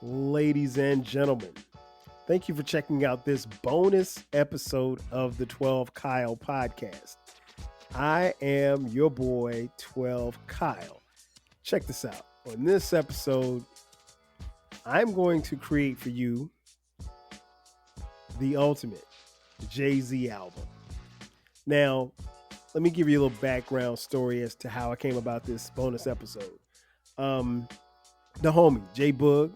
Ladies and gentlemen, thank you for checking out this bonus episode of the 12 Kyle podcast. I am your boy, 12 Kyle. Check this out. On this episode, I'm going to create for you the ultimate Jay Z album. Now, let me give you a little background story as to how I came about this bonus episode. Um, the homie, Jay Boog,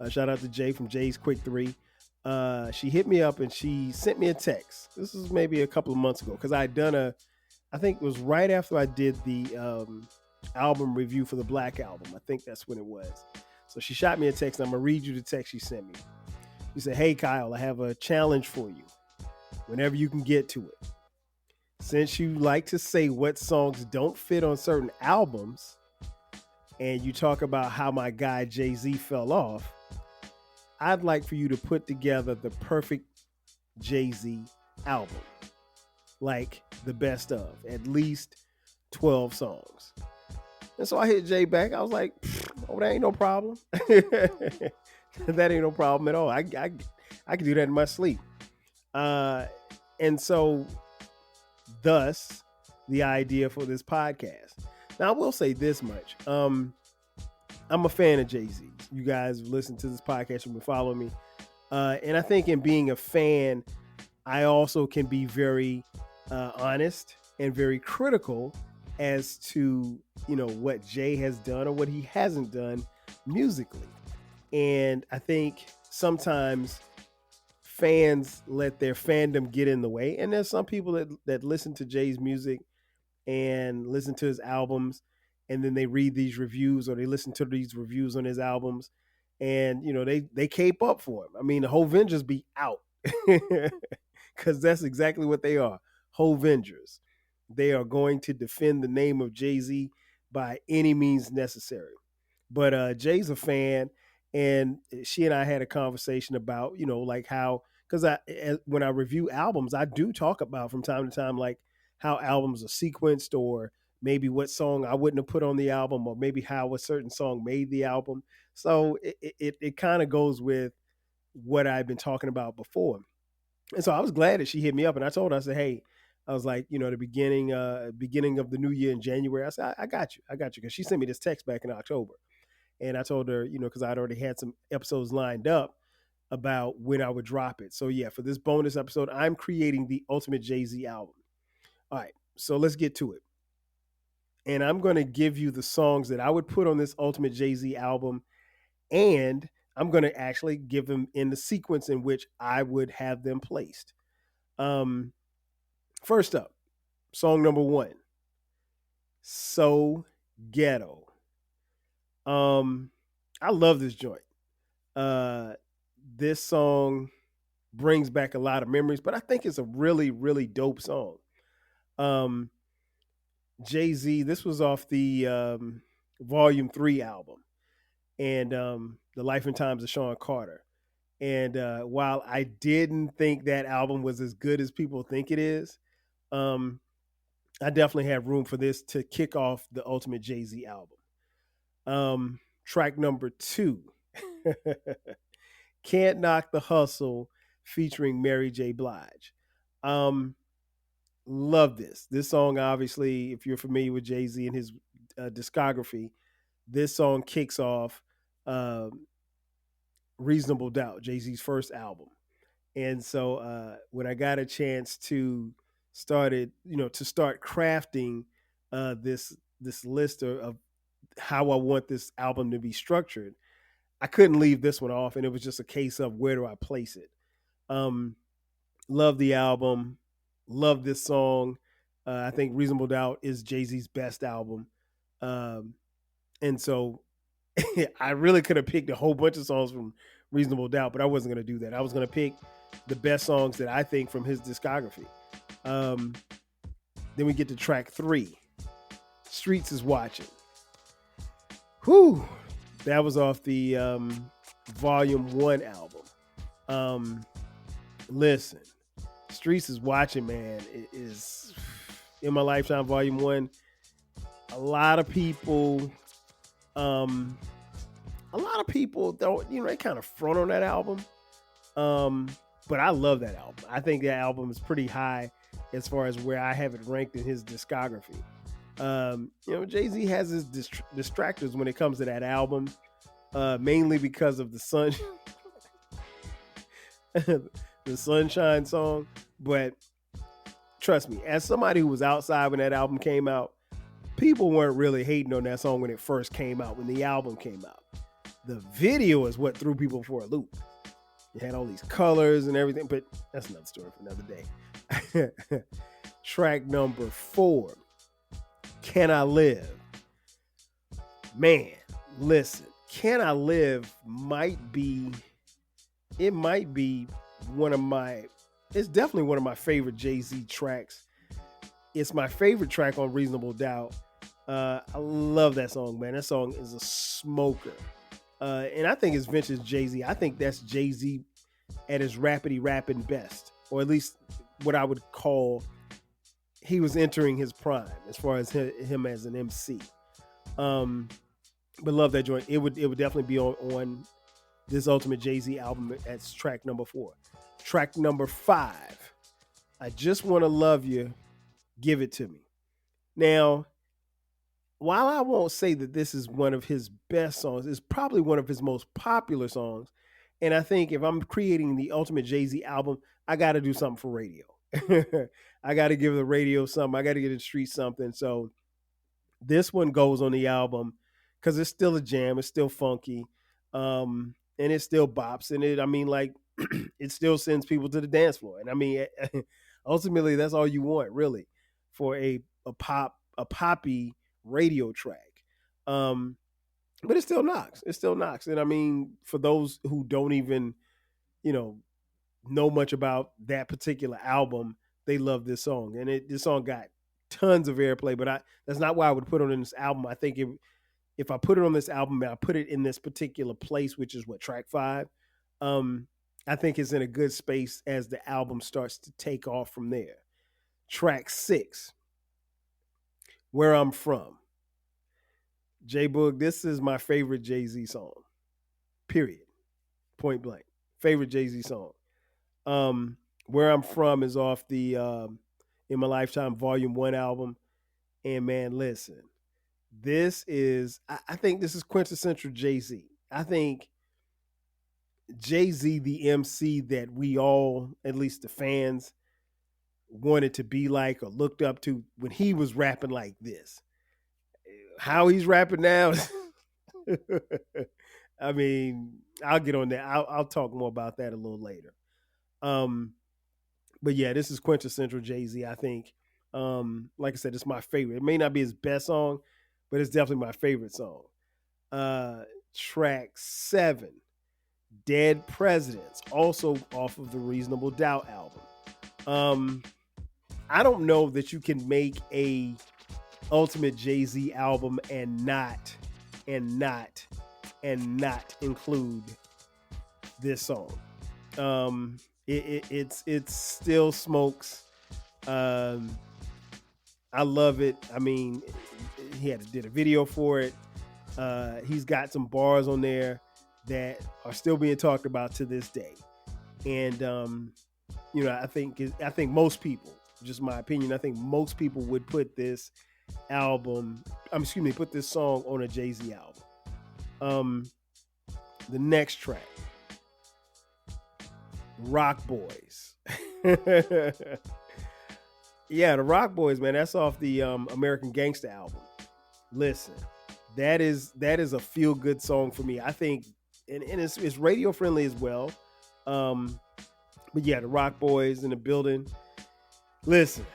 shout out to Jay from Jay's Quick 3. She hit me up and she sent me a text. This was maybe a couple of months ago because I think it was right after I did the album review for the Black album. I think that's when it was. So she shot me a text. And I'm going to read you the text she sent me. She said, "Hey, Kyle, I have a challenge for you whenever you can get to it. Since you like to say what songs don't fit on certain albums, and you talk about how my guy Jay-Z fell off, I'd like for you to put together the perfect Jay-Z album. Like the best of, at least 12 songs." And so I hit Jay back. I was like, "Oh, that ain't no problem. That ain't no problem at all. I can do that in my sleep." And so thus the idea for this podcast. Now I will say this much. I'm a fan of Jay-Z. You guys listen to this podcast and been following me. And I think in being a fan, I also can be very honest and very critical as to, what Jay has done or what he hasn't done musically. And I think sometimes fans let their fandom get in the way. And there's some people that listen to Jay's music and listen to his albums, and then they read these reviews or they listen to these reviews on his albums, and they cape up for him. I mean, the whole Vengers be out because that's exactly what they are. Whole Vengers. They are going to defend the name of Jay-Z by any means necessary. But Jay's a fan, and she and I had a conversation about, like how, because when I review albums, I do talk about from time to time, like how albums are sequenced, or maybe what song I wouldn't have put on the album, or maybe how a certain song made the album. So it kind of goes with what I've been talking about before. And so I was glad that she hit me up, and I told her, I said, "Hey," I was like, the beginning of the new year in January, I said, I got you. Because she sent me this text back in October. And I told her, because I'd already had some episodes lined up about when I would drop it. So yeah, for this bonus episode, I'm creating the ultimate Jay-Z album. All right, so let's get to it. And I'm going to give you the songs that I would put on this ultimate Jay-Z album. And I'm going to actually give them in the sequence in which I would have them placed. First up, song number 1, So Ghetto. I love this joint. This song brings back a lot of memories, but I think it's a really, really dope song. Um, Jay-Z, this was off the Volume 3 album, and The Life and Times of Sean Carter. And while I didn't think that album was as good as people think it is, I definitely have room for this to kick off the ultimate Jay-Z album. Track number 2, Can't Knock the Hustle, featuring Mary J. Blige. Love this. This song, obviously, if you're familiar with Jay-Z and his discography, this song kicks off Reasonable Doubt, Jay-Z's first album. And so when I got a chance to start crafting this list of how I want this album to be structured, I couldn't leave this one off, and it was just a case of where do I place it. Love the album, love this song. I think Reasonable Doubt is Jay-Z's best album, and so I really could have picked a whole bunch of songs from Reasonable Doubt, but I wasn't going to do that. I was going to pick the best songs that I think from his discography. Then we get to track 3, Streets is Watching. Whew, that was off the Volume 1 album. Listen, Streets is Watching, man. It is In My Lifetime, Volume 1. A lot of people a lot of people don't, they kind of front on that album. But I love that album. I think that album is pretty high as far as where I have it ranked in his discography. Jay-Z has his distractors when it comes to that album, mainly because of the Sunshine song. But trust me, as somebody who was outside when that album came out, people weren't really hating on that song when it first came out, when the album came out. The video is what threw people for a loop. It had all these colors and everything, but that's another story for another day. Track number 4, Can I Live? Man, listen, Can I Live might be one of my, it's definitely one of my favorite Jay-Z tracks. It's my favorite track on Reasonable Doubt. I love that song, man. That song is a smoker. And I think it's vintage Jay-Z. I think that's Jay-Z at his rappity rapping best, or at least what I would call he was entering his prime as far as him as an MC. But love that joint. It would definitely be on this Ultimate Jay-Z album as track number 4. Track number 5, I Just Want to Love You, Give It To Me. Now, while I won't say that this is one of his best songs, it's probably one of his most popular songs. And I think if I'm creating the Ultimate Jay-Z album, I got to do something for radio. I got to give the radio something. I got to give the street something. So this one goes on the album because it's still a jam. It's still funky. And it still bops. And it still sends people to the dance floor. And I mean, ultimately, that's all you want, really, for a poppy radio track. But it still knocks. It still knocks. And I mean, for those who don't even, know much about that particular album, they love this song. And this song got tons of airplay, but that's not why I would put it on this album. I think if I put it on this album and I put it in this particular place, which is track 5, I think it's in a good space as the album starts to take off from there. Track 6, Where I'm From. J-Boog, this is my favorite Jay-Z song. Period. Point blank. Favorite Jay-Z song. Where I'm From is off the In My Lifetime Volume 1 album. And man, listen, I think this is quintessential Jay-Z. I think Jay-Z, the MC that we all, at least the fans, wanted to be like or looked up to when he was rapping like this. How he's rapping now, I mean, I'll get on that. I'll talk more about that a little later. But yeah, this is quintessential Jay-Z, I think. Like I said, it's my favorite. It may not be his best song, but it's definitely my favorite song. Track 7, Dead Presidents, also off of the Reasonable Doubt album. I don't know that you can make a Ultimate Jay-Z album and not include this song. It still smokes. I love it. I mean, he did a video for it. He's got some bars on there that are still being talked about to this day. And I think most people, just my opinion, I think most people would put this put this song on a Jay-Z album. The next track, Rock Boys. Yeah, the Rock Boys, man, that's off the American Gangsta album. Listen, that is a feel-good song for me. I think, and it's radio friendly as well. But yeah, the Rock Boys in the building. Listen,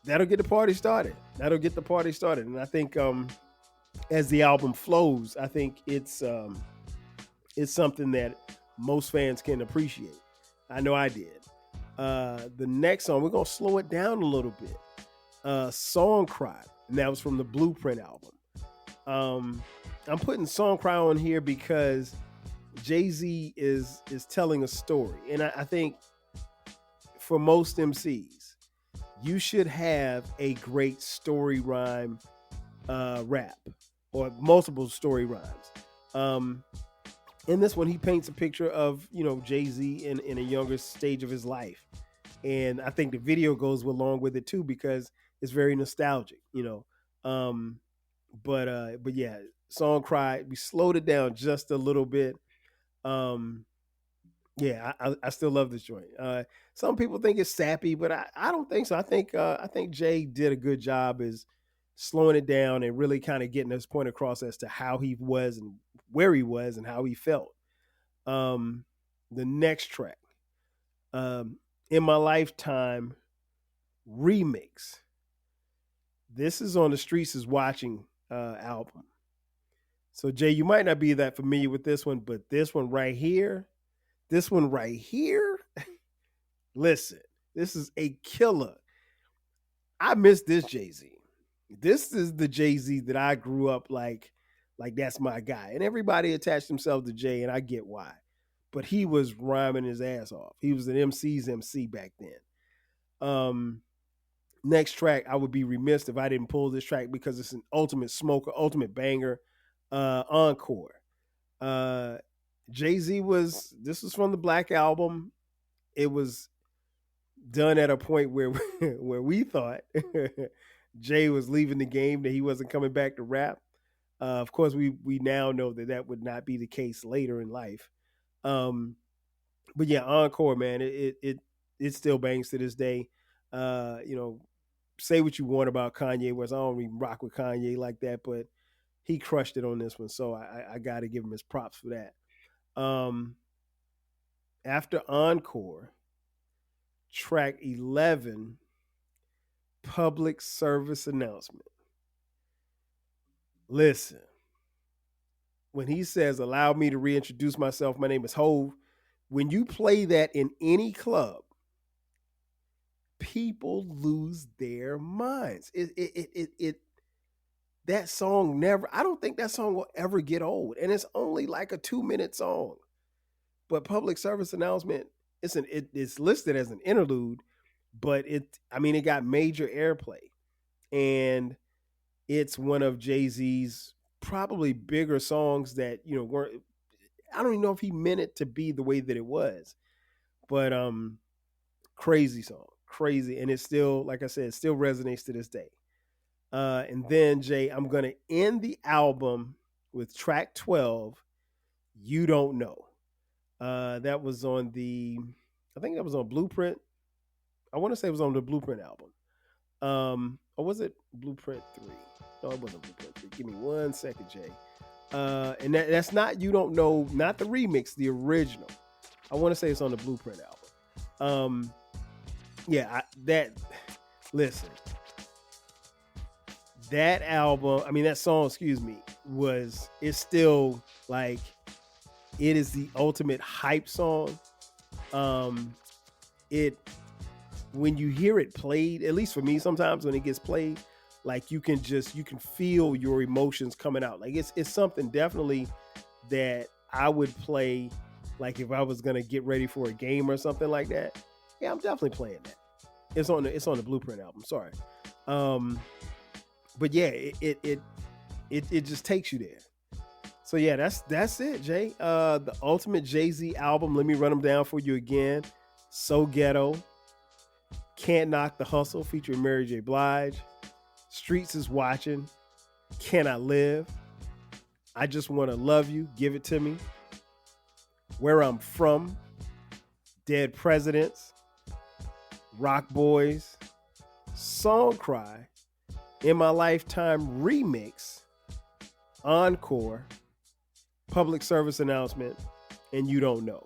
that'll get the party started. And I think as the album flows, I think it's something that most fans can appreciate. I know I did. The next song, we're going to slow it down a little bit. Song Cry, and that was from the Blueprint album. I'm putting Song Cry on here because Jay-Z is telling a story. And I think for most MCs, you should have a great story rhyme rap or multiple story rhymes. Um, in this one, he paints a picture of Jay-Z in a younger stage of his life, and I think the video goes along with it too because it's very nostalgic. But yeah, song "Cry." We slowed it down just a little bit. Um, yeah, I still love this joint. Some people think it's sappy, but I don't think so. I think Jay did a good job as slowing it down and really kind of getting his point across as to how he was and where he was and how he felt. Um, the next track, in my lifetime remix. This is on the Streets is Watching album. So Jay, you might not be that familiar with this one, but this one right here, listen, this is a killer. I miss this Jay-Z. This is the Jay-Z that I grew up like that's my guy. And everybody attached themselves to Jay, and I get why. But he was rhyming his ass off. He was an MC's MC back then. Next track, I would be remiss if I didn't pull this track because it's an ultimate smoker, ultimate banger. Encore. Uh, Jay-Z this was from the Black Album. It was done at a point where where we thought Jay was leaving the game, that he wasn't coming back to rap. Of course, we now know that that would not be the case later in life. Um, but yeah, Encore, man, it still bangs to this day. You know, say what you want about Kanye West. I don't even rock with Kanye like that, but he crushed it on this one. So I got to give him his props for that. Um, After Encore, track 11, public service announcement. Listen, when he says, "Allow me to reintroduce myself, my name is Hove," when you play that in any club, people lose their minds. That song never, I don't think that song will ever get old. And it's only like a 2-minute song. But public service announcement, it's listed as an interlude, but it got major airplay. And it's one of Jay-Z's probably bigger songs that, weren't, I don't even know if he meant it to be the way that it was. But crazy song. Crazy. And it's still, like I said, it still resonates to this day. And then Jay, I'm gonna end the album with track 12, "You Don't Know." That was on I think that was on Blueprint. I want to say it was on the Blueprint album. Or was it Blueprint 3? No, it wasn't Blueprint 3. Give me 1 second, Jay. And that's not "You Don't Know," not the remix, the original. I want to say it's on the Blueprint album. Yeah, listen, that album, that song, excuse me, it's still like, it is the ultimate hype song. It When you hear it played, at least for me, sometimes when it gets played, like you can feel your emotions coming out. Like it's something definitely that I would play, like if I was gonna get ready for a game or something like that. Yeah, I'm definitely playing that. It's on the Blueprint album. Sorry. But yeah, it just takes you there. So yeah, that's it, Jay. The ultimate Jay-Z album. Let me run them down for you again. "So Ghetto," "Can't Knock the Hustle" featuring Mary J. Blige, "Streets is Watching," "Can I Live," "I Just Want to Love You, Give It to Me," "Where I'm From," "Dead Presidents," "Rock Boys," "Song Cry," "In My Lifetime Remix," "Encore," "Public Service Announcement," and "You Don't Know."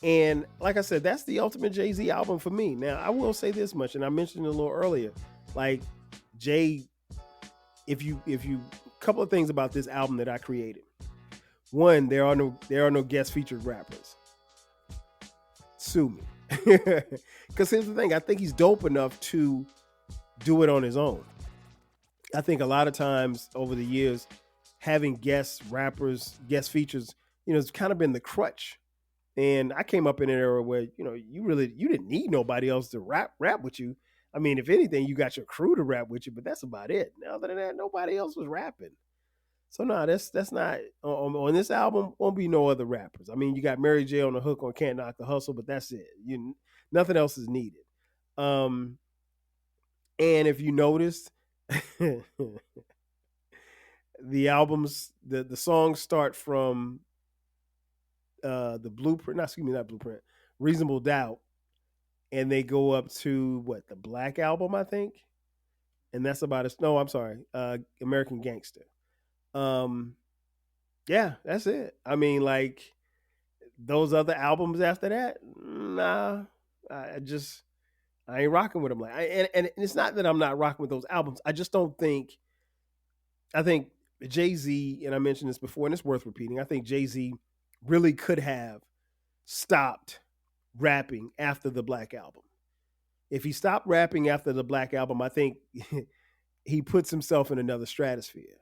And like I said, that's the ultimate Jay-Z album for me. Now, I will say this much, and I mentioned it a little earlier. Like, Jay, if you couple of things about this album that I created. One, there are no guest featured rappers. Sue me. Because here's the thing, I think he's dope enough to do it on his own. I think a lot of times over the years, having guest rappers, guest features, it's kind of been the crutch. And I came up in an era where, you didn't need nobody else to rap with you. If anything, you got your crew to rap with you, but that's about it. Other than that, nobody else was rapping. So no, that's not on this album. Won't be no other rappers. I mean, you got Mary J on the hook on "Can't Knock the Hustle," but that's it. Nothing else is needed. Um, and if you noticed, the songs start from the Blueprint. Not excuse me, not Blueprint. Reasonable Doubt, and they go up to what, the Black Album, I think, and that's about it. No, I'm sorry, American Gangster. Um, yeah, that's it. I mean, like those other albums after that, nah, I just I ain't rocking with them. Like, and it's not that I'm not rocking with those albums. I just don't think. I think Jay-Z, and I mentioned this before, and it's worth repeating. I think Jay-Z really could have stopped rapping after the Black Album. If he stopped rapping after the Black Album, I think he puts himself in another stratosphere.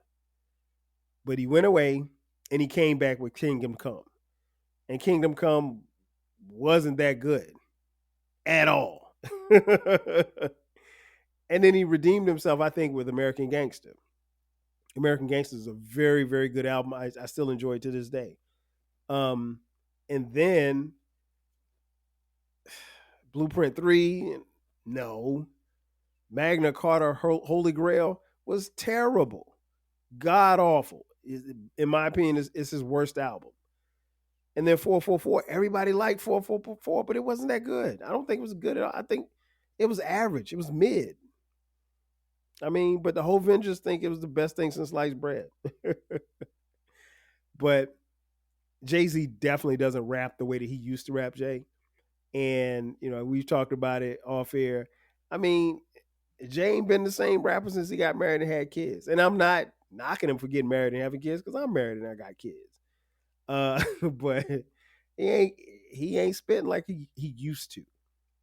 But he went away and he came back with Kingdom Come. And Kingdom Come wasn't that good at all. And then he redeemed himself, I think, with American Gangster. American Gangster is a very, very good album. I still enjoy it to this day. And then Blueprint 3, no. Magna Carta Holy Grail was terrible. God awful. In my opinion, it's his worst album. And then 444, everybody liked 444, but it wasn't that good. I don't think it was good at all. I think it was average. It was mid. I mean, but the whole Vengers think it was the best thing since sliced bread. But Jay-Z definitely doesn't rap the way that he used to rap, Jay. And, we've talked about it off air. I mean, Jay ain't been the same rapper since he got married and had kids. And I'm not knocking him for getting married and having kids, because I'm married and I got kids. But he ain't spitting like he used to.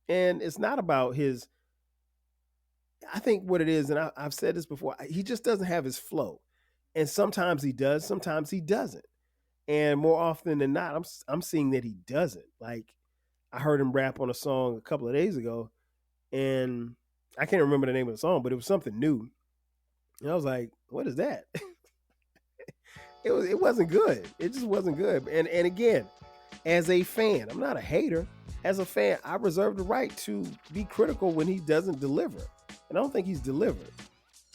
And it's not about his. I think what it is, and I've said this before, he just doesn't have his flow. And sometimes he does, sometimes he doesn't. And more often than not, I'm seeing that he doesn't. Like, I heard him rap on a song a couple of days ago, and I can't remember the name of the song, but it was something new. And I was like, what is that? It wasn't good. It just wasn't good. And again, as a fan, I'm not a hater. As a fan, I reserve the right to be critical when he doesn't deliver. And I don't think he's delivered.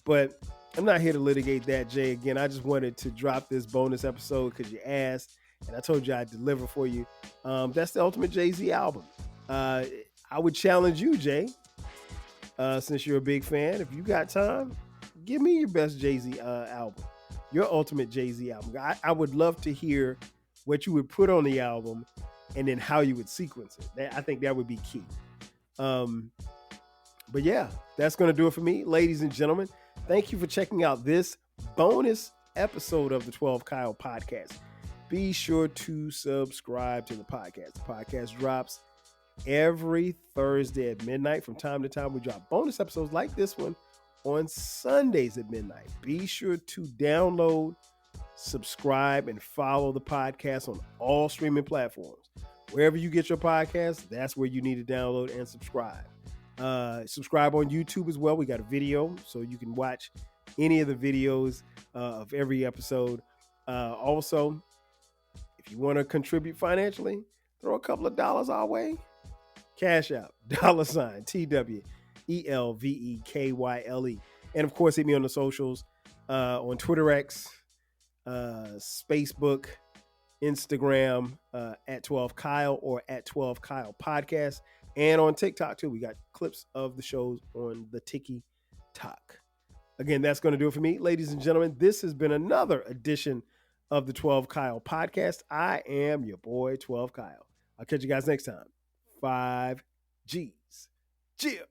But I'm not here to litigate that, Jay. Again, I just wanted to drop this bonus episode because you asked, and I told you I'd deliver for you. That's the Ultimate Jay-Z album. I would challenge you, Jay, since you're a big fan. If you got time, give me your best Jay-Z album, your Ultimate Jay-Z album. I would love to hear what you would put on the album and then how you would sequence it. I think that would be key. But yeah, that's going to do it for me, ladies and gentlemen. Thank you for checking out this bonus episode of the 12 Kyle podcast. Be sure to subscribe to the podcast. The podcast drops every Thursday at midnight. From time to time, we drop bonus episodes like this one on Sundays at midnight. Be sure to download, subscribe, and follow the podcast on all streaming platforms. Wherever you get your podcast, that's where you need to download and subscribe. Subscribe on YouTube as well. We got a video, so you can watch any of the videos of every episode. Also, if you want to contribute financially, throw a couple of dollars our way. Cash out, $TWELVEKYLE. And of course, hit me on the socials, on Twitter X, Facebook, Instagram, at 12Kyle or at 12Kyle Podcast. And on TikTok, too. We got clips of the shows on the TikTok. Again, that's going to do it for me. Ladies and gentlemen, this has been another edition of the 12 Kyle podcast. I am your boy, 12 Kyle. I'll catch you guys next time. 5 G's. Cheers.